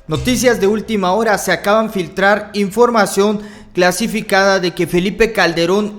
Noticias de última hora: se acaban de filtrar información clasificada de que Felipe Calderón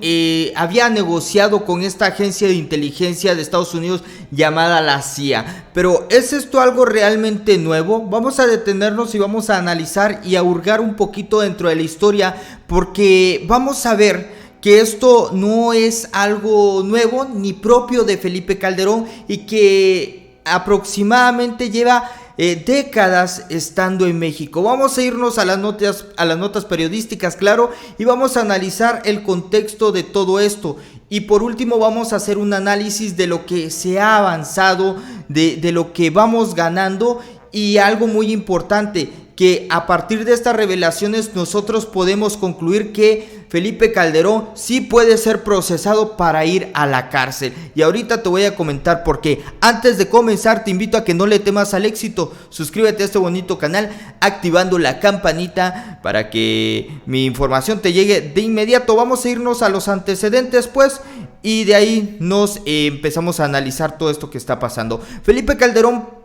había negociado con esta agencia de inteligencia de Estados Unidos llamada la CIA. Pero ¿es esto algo realmente nuevo? Vamos a detenernos y vamos a analizar y a hurgar un poquito dentro de la historia, porque vamos a ver que esto no es algo nuevo ni propio de Felipe Calderón y que aproximadamente lleva décadas estando en México. Vamos a irnos a las notas periodísticas, claro, y vamos a analizar el contexto de todo esto. Y por último vamos a hacer un análisis de lo que se ha avanzado, de lo que vamos ganando, y algo muy importante, que a partir de estas revelaciones nosotros podemos concluir que Felipe Calderón sí puede ser procesado para ir a la cárcel. Y ahorita te voy a comentar por qué. Antes de comenzar, te invito a que no le temas al éxito. Suscríbete a este bonito canal activando la campanita para que mi información te llegue de inmediato. Vamos a irnos a los antecedentes, pues, y de ahí nos empezamos a analizar todo esto que está pasando. Felipe Calderón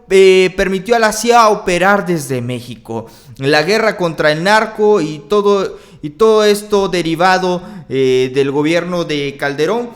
permitió a la CIA operar desde México. La guerra contra el narco y todo esto derivado del gobierno de Calderón,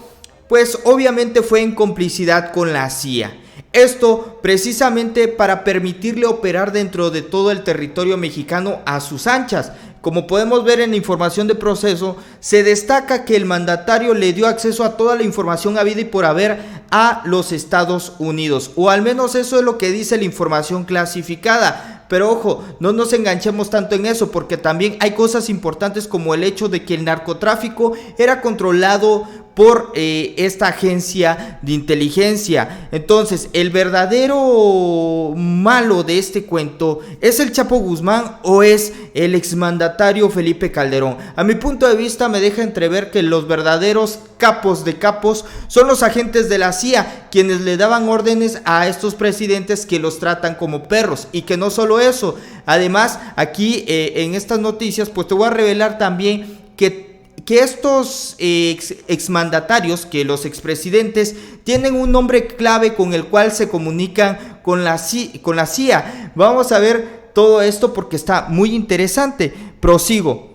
pues obviamente fue en complicidad con la CIA. Esto precisamente para permitirle operar dentro de todo el territorio mexicano a sus anchas. Como podemos ver en la información de proceso, se destaca que el mandatario le dio acceso a toda la información habida y por haber a los Estados Unidos, o al menos eso es lo que dice la información clasificada. Pero ojo, no nos enganchemos tanto en eso, porque también hay cosas importantes como el hecho de que el narcotráfico era controlado por esta agencia de inteligencia. Entonces, el verdadero malo de este cuento, ¿es el Chapo Guzmán o es el exmandatario Felipe Calderón? A mi punto de vista me deja entrever que los verdaderos capos de capos son los agentes de la CIA, quienes le daban órdenes a estos presidentes que los tratan como perros. Y que no solo eso, además aquí en estas noticias pues te voy a revelar también que estos exmandatarios, que los expresidentes tienen un nombre clave con el cual se comunican con la CIA. Vamos a ver todo esto porque está muy interesante. Prosigo.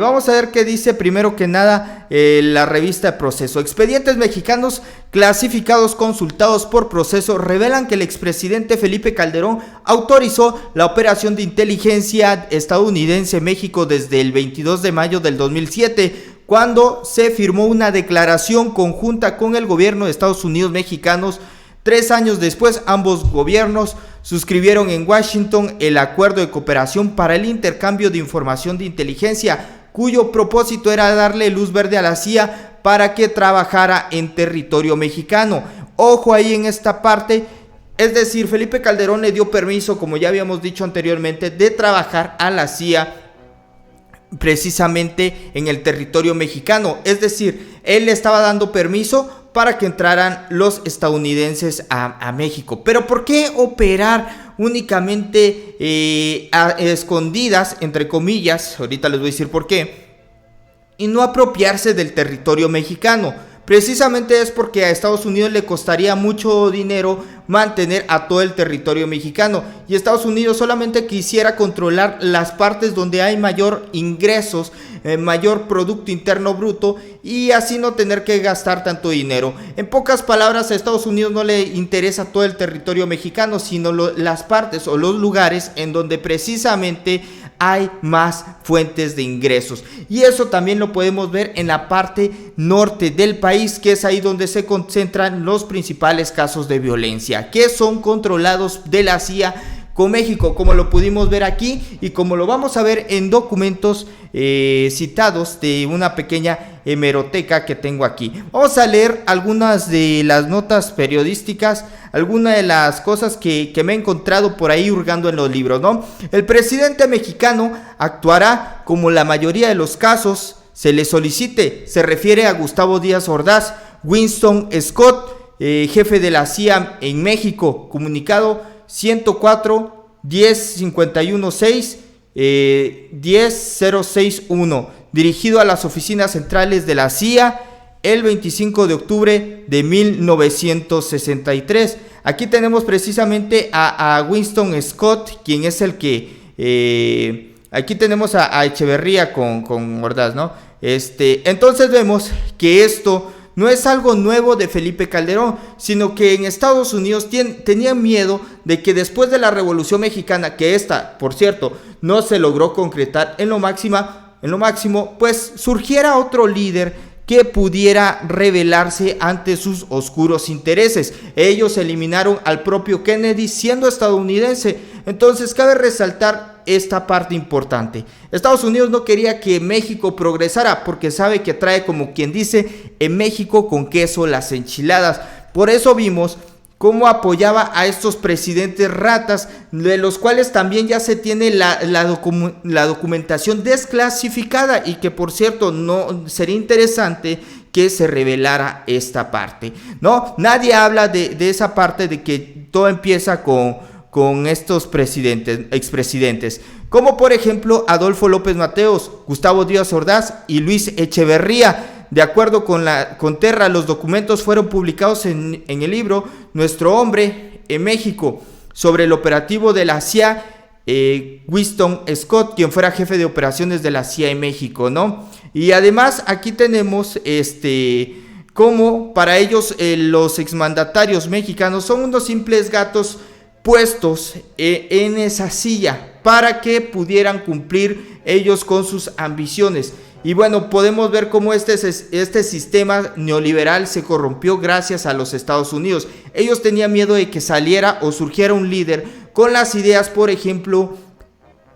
Vamos a ver qué dice primero que nada la revista de Proceso. Expedientes mexicanos clasificados consultados por Proceso revelan que el expresidente Felipe Calderón autorizó la operación de inteligencia estadounidense en México desde el 22 de mayo del 2007, cuando se firmó una declaración conjunta con el gobierno de Estados Unidos mexicanos. 3 años después, ambos gobiernos suscribieron en Washington el acuerdo de cooperación para el intercambio de información de inteligencia, cuyo propósito era darle luz verde a la CIA para que trabajara en territorio mexicano. Ojo ahí en esta parte, es decir, Felipe Calderón le dio permiso, como ya habíamos dicho anteriormente, de trabajar a la CIA precisamente en el territorio mexicano. Es decir, él le estaba dando permiso para que entraran los estadounidenses a México. Pero ¿por qué operar únicamente a escondidas, entre comillas? Ahorita les voy a decir por qué. Y no apropiarse del territorio mexicano. Precisamente es porque a Estados Unidos le costaría mucho dinero mantener a todo el territorio mexicano, y Estados Unidos solamente quisiera controlar las partes donde hay mayor ingresos, mayor Producto Interno Bruto, y así no tener que gastar tanto dinero. En pocas palabras, a Estados Unidos no le interesa todo el territorio mexicano, sino las partes o los lugares en donde precisamente hay más fuentes de ingresos. Y eso también lo podemos ver en la parte norte del país, que es ahí donde se concentran los principales casos de violencia, que son controlados de la CIA con México, como lo pudimos ver aquí y como lo vamos a ver en documentos citados de una pequeña hemeroteca que tengo aquí. Vamos a leer algunas de las notas periodísticas, algunas de las cosas que me he encontrado por ahí hurgando en los libros, ¿no? El presidente mexicano actuará como la mayoría de los casos se le solicite. Se refiere a Gustavo Díaz Ordaz. Winston Scott, jefe de la CIA en México, comunicado 104 1051 6 10061, dirigido a las oficinas centrales de la CIA el 25 de octubre de 1963. Aquí tenemos precisamente a Winston Scott, quien es el que... aquí tenemos a Echeverría con Ordaz, ¿no? Entonces vemos que esto no es algo nuevo de Felipe Calderón, sino que en Estados Unidos tenían miedo de que después de la Revolución Mexicana, que esta, por cierto, no se logró concretar en lo máximo, pues surgiera otro líder que pudiera rebelarse ante sus oscuros intereses. Ellos eliminaron al propio Kennedy siendo estadounidense. Entonces cabe resaltar esta parte importante. Estados Unidos no quería que México progresara porque sabe que trae, como quien dice, en México con queso las enchiladas. Por eso vimos cómo apoyaba a estos presidentes ratas, de los cuales también ya se tiene la documentación desclasificada, y que por cierto no sería interesante que se revelara esta parte, ¿no? Nadie habla de esa parte de que todo empieza con estos expresidentes, como por ejemplo Adolfo López Mateos, Gustavo Díaz Ordaz y Luis Echeverría. De acuerdo con Terra, los documentos fueron publicados en el libro Nuestro Hombre en México, sobre el operativo de la CIA, Winston Scott, quien fuera jefe de operaciones de la CIA en México, ¿no? Y además aquí tenemos como para ellos los exmandatarios mexicanos son unos simples gatos puestos en esa silla para que pudieran cumplir ellos con sus ambiciones. Y bueno, podemos ver cómo este sistema neoliberal se corrompió gracias a los Estados Unidos. Ellos tenían miedo de que saliera o surgiera un líder con las ideas, por ejemplo,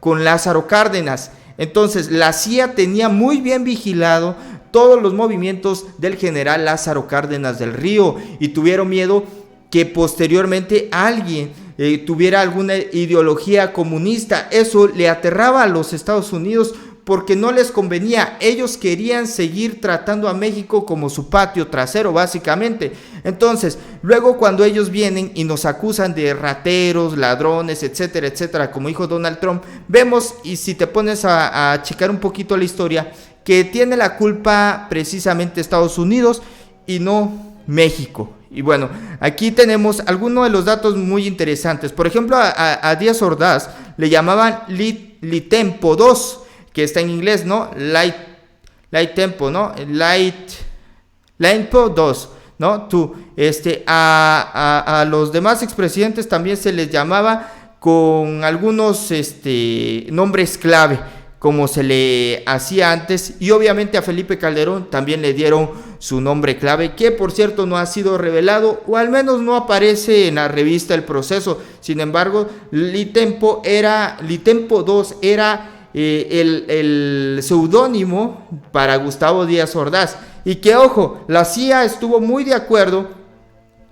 con Lázaro Cárdenas. Entonces, la CIA tenía muy bien vigilado todos los movimientos del general Lázaro Cárdenas del Río, y tuvieron miedo que posteriormente alguien tuviera alguna ideología comunista. Eso le aterraba a los Estados Unidos, porque no les convenía. Ellos querían seguir tratando a México como su patio trasero, básicamente. Entonces, luego cuando ellos vienen y nos acusan de rateros, ladrones, etcétera, etcétera, como dijo Donald Trump, vemos, y si te pones a checar un poquito la historia, que tiene la culpa precisamente Estados Unidos y no México. Y bueno, aquí tenemos algunos de los datos muy interesantes. Por ejemplo, a Díaz Ordaz le llamaban Litempo 2, que está en inglés, ¿no? Light Tempo, ¿no? Tempo 2, ¿no? A los demás expresidentes también se les llamaba con algunos nombres clave, como se le hacía antes, y obviamente a Felipe Calderón también le dieron su nombre clave, que por cierto no ha sido revelado, o al menos no aparece en la revista El Proceso. Sin embargo, Litempo 2 era el seudónimo para Gustavo Díaz Ordaz, y que ojo, la CIA estuvo muy de acuerdo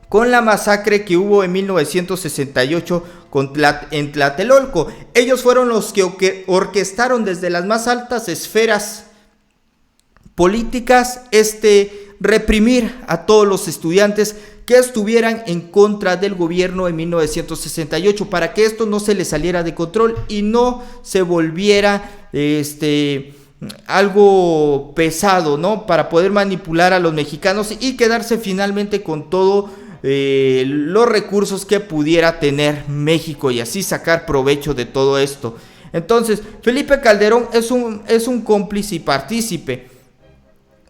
con la masacre que hubo en 1968 en Tlatelolco. Ellos fueron los que orquestaron desde las más altas esferas políticas reprimir a todos los estudiantes que estuvieran en contra del gobierno en 1968, para que esto no se le saliera de control y no se volviera algo pesado, ¿no? Para poder manipular a los mexicanos y quedarse finalmente con todo los recursos que pudiera tener México, y así sacar provecho de todo esto. Entonces, Felipe Calderón es un cómplice y partícipe.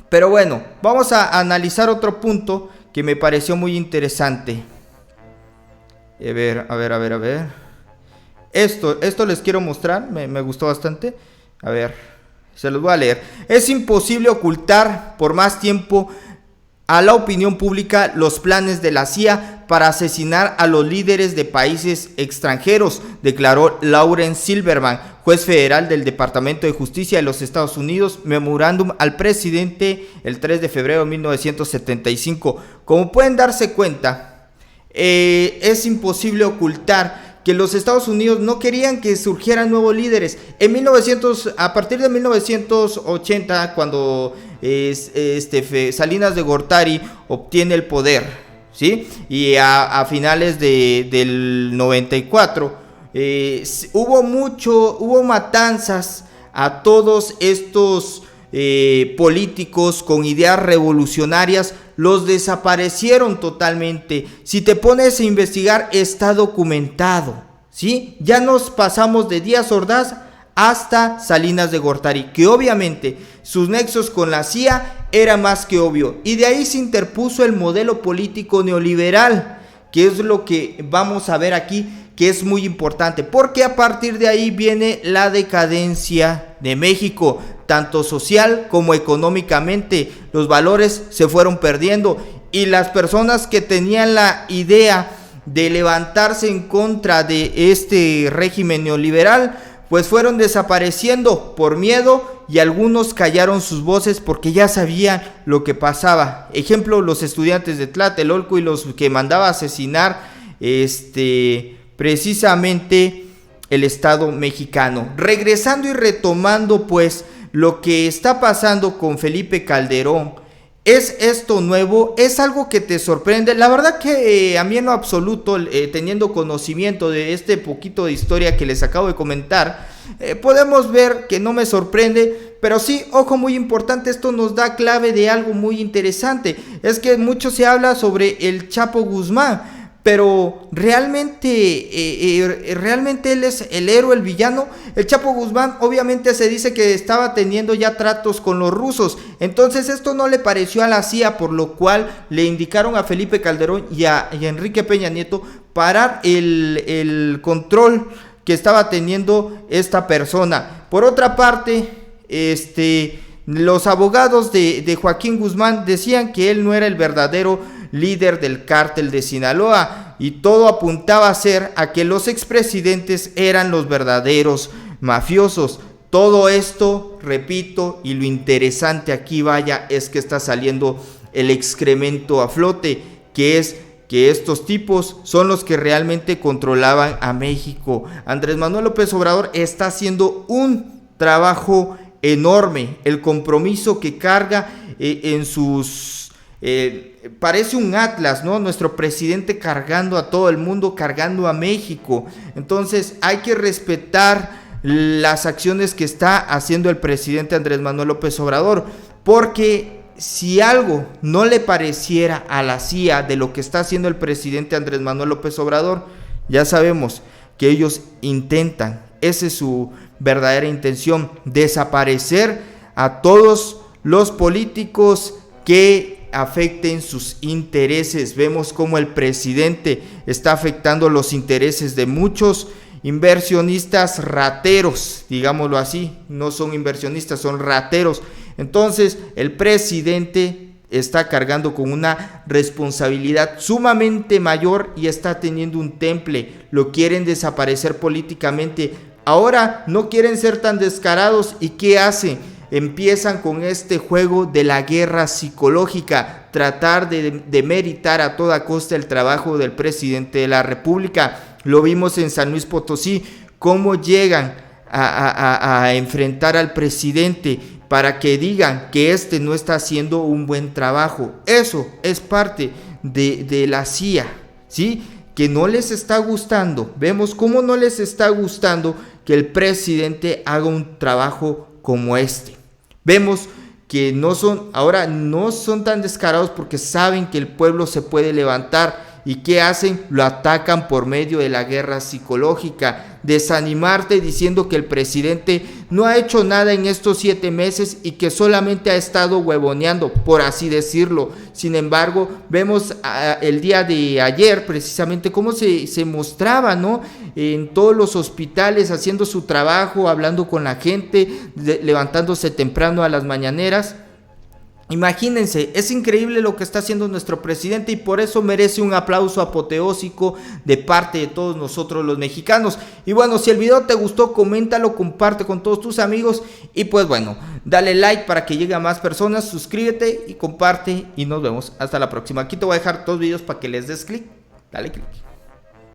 Pero bueno, vamos a analizar otro punto que me pareció muy interesante. A ver. Esto les quiero mostrar, me gustó bastante. A ver, se los voy a leer. Es imposible ocultar por más tiempo a la opinión pública los planes de la CIA para asesinar a los líderes de países extranjeros, declaró Lawrence Silverman, juez federal del Departamento de Justicia de los Estados Unidos, memorándum al presidente el 3 de febrero de 1975. Como pueden darse cuenta, es imposible ocultar que los Estados Unidos no querían que surgieran nuevos líderes. A partir de 1980, cuando Salinas de Gortari obtiene el poder, ¿sí? Y a finales del 94, hubo matanzas a todos estos políticos con ideas revolucionarias, los desaparecieron totalmente. Si te pones a investigar, está documentado, ¿sí? Ya nos pasamos de Díaz Ordaz hasta Salinas de Gortari, que obviamente sus nexos con la CIA era más que obvio, y de ahí se interpuso el modelo político neoliberal, que es lo que vamos a ver aquí, que es muy importante, porque a partir de ahí viene la decadencia de México, tanto social como económicamente. Los valores se fueron perdiendo y las personas que tenían la idea de levantarse en contra de este régimen neoliberal, pues fueron desapareciendo por miedo, y algunos callaron sus voces porque ya sabían lo que pasaba. Ejemplo, los estudiantes de Tlatelolco y los que mandaba a asesinar precisamente el Estado mexicano. Regresando y retomando pues lo que está pasando con Felipe Calderón, ¿es esto nuevo? ¿Es algo que te sorprende? La verdad que a mí en lo absoluto, teniendo conocimiento de este poquito de historia que les acabo de comentar, podemos ver que no me sorprende, pero sí, ojo muy importante, esto nos da clave de algo muy interesante. Es que mucho se habla sobre el Chapo Guzmán, pero realmente él es el héroe, el villano. El Chapo Guzmán obviamente se dice que estaba teniendo ya tratos con los rusos, entonces esto no le pareció a la CIA, por lo cual le indicaron a Felipe Calderón y a Enrique Peña Nieto parar el control que estaba teniendo esta persona. Por otra parte, los abogados de Joaquín Guzmán decían que él no era el verdadero líder del cártel de Sinaloa, y todo apuntaba a ser a que los expresidentes eran los verdaderos mafiosos. Todo esto, repito, y lo interesante aquí, vaya, es que está saliendo el excremento a flote, que es que estos tipos son los que realmente controlaban a México. Andrés Manuel López Obrador está haciendo un trabajo enorme. El compromiso que carga en sus... parece un atlas, ¿no? Nuestro presidente cargando a todo el mundo, cargando a México. Entonces hay que respetar las acciones que está haciendo el presidente Andrés Manuel López Obrador, porque si algo no le pareciera a la CIA de lo que está haciendo el presidente Andrés Manuel López Obrador, ya sabemos que ellos intentan, esa es su verdadera intención, desaparecer a todos los políticos que afecten sus intereses. Vemos cómo el presidente está afectando los intereses de muchos inversionistas rateros, digámoslo así, no son inversionistas, son rateros. Entonces el presidente está cargando con una responsabilidad sumamente mayor y está teniendo un temple. Lo quieren desaparecer políticamente. Ahora no quieren ser tan descarados, ¿y qué hacen? Empiezan con este juego de la guerra psicológica, tratar de demeritar a toda costa el trabajo del presidente de la República. Lo vimos en San Luis Potosí, cómo llegan a enfrentar al presidente para que digan que no está haciendo un buen trabajo. Eso es parte de la CIA, ¿sí? Que no les está gustando. Vemos cómo no les está gustando que el presidente haga un trabajo como este. Vemos que no son tan descarados porque saben que el pueblo se puede levantar. ¿Y qué hacen? Lo atacan por medio de la guerra psicológica, desanimarte diciendo que el presidente no ha hecho nada en estos 7 meses y que solamente ha estado huevoneando, por así decirlo. Sin embargo, vemos el día de ayer precisamente cómo se mostraba, ¿no? En todos los hospitales haciendo su trabajo, hablando con la gente, levantándose temprano a las mañaneras. Imagínense, es increíble lo que está haciendo nuestro presidente y por eso merece un aplauso apoteósico de parte de todos nosotros los mexicanos. Y bueno, si el video te gustó, coméntalo, comparte con todos tus amigos y pues bueno, dale like para que llegue a más personas, suscríbete y comparte y nos vemos hasta la próxima. Aquí te voy a dejar 2 videos para que les des clic, dale clic.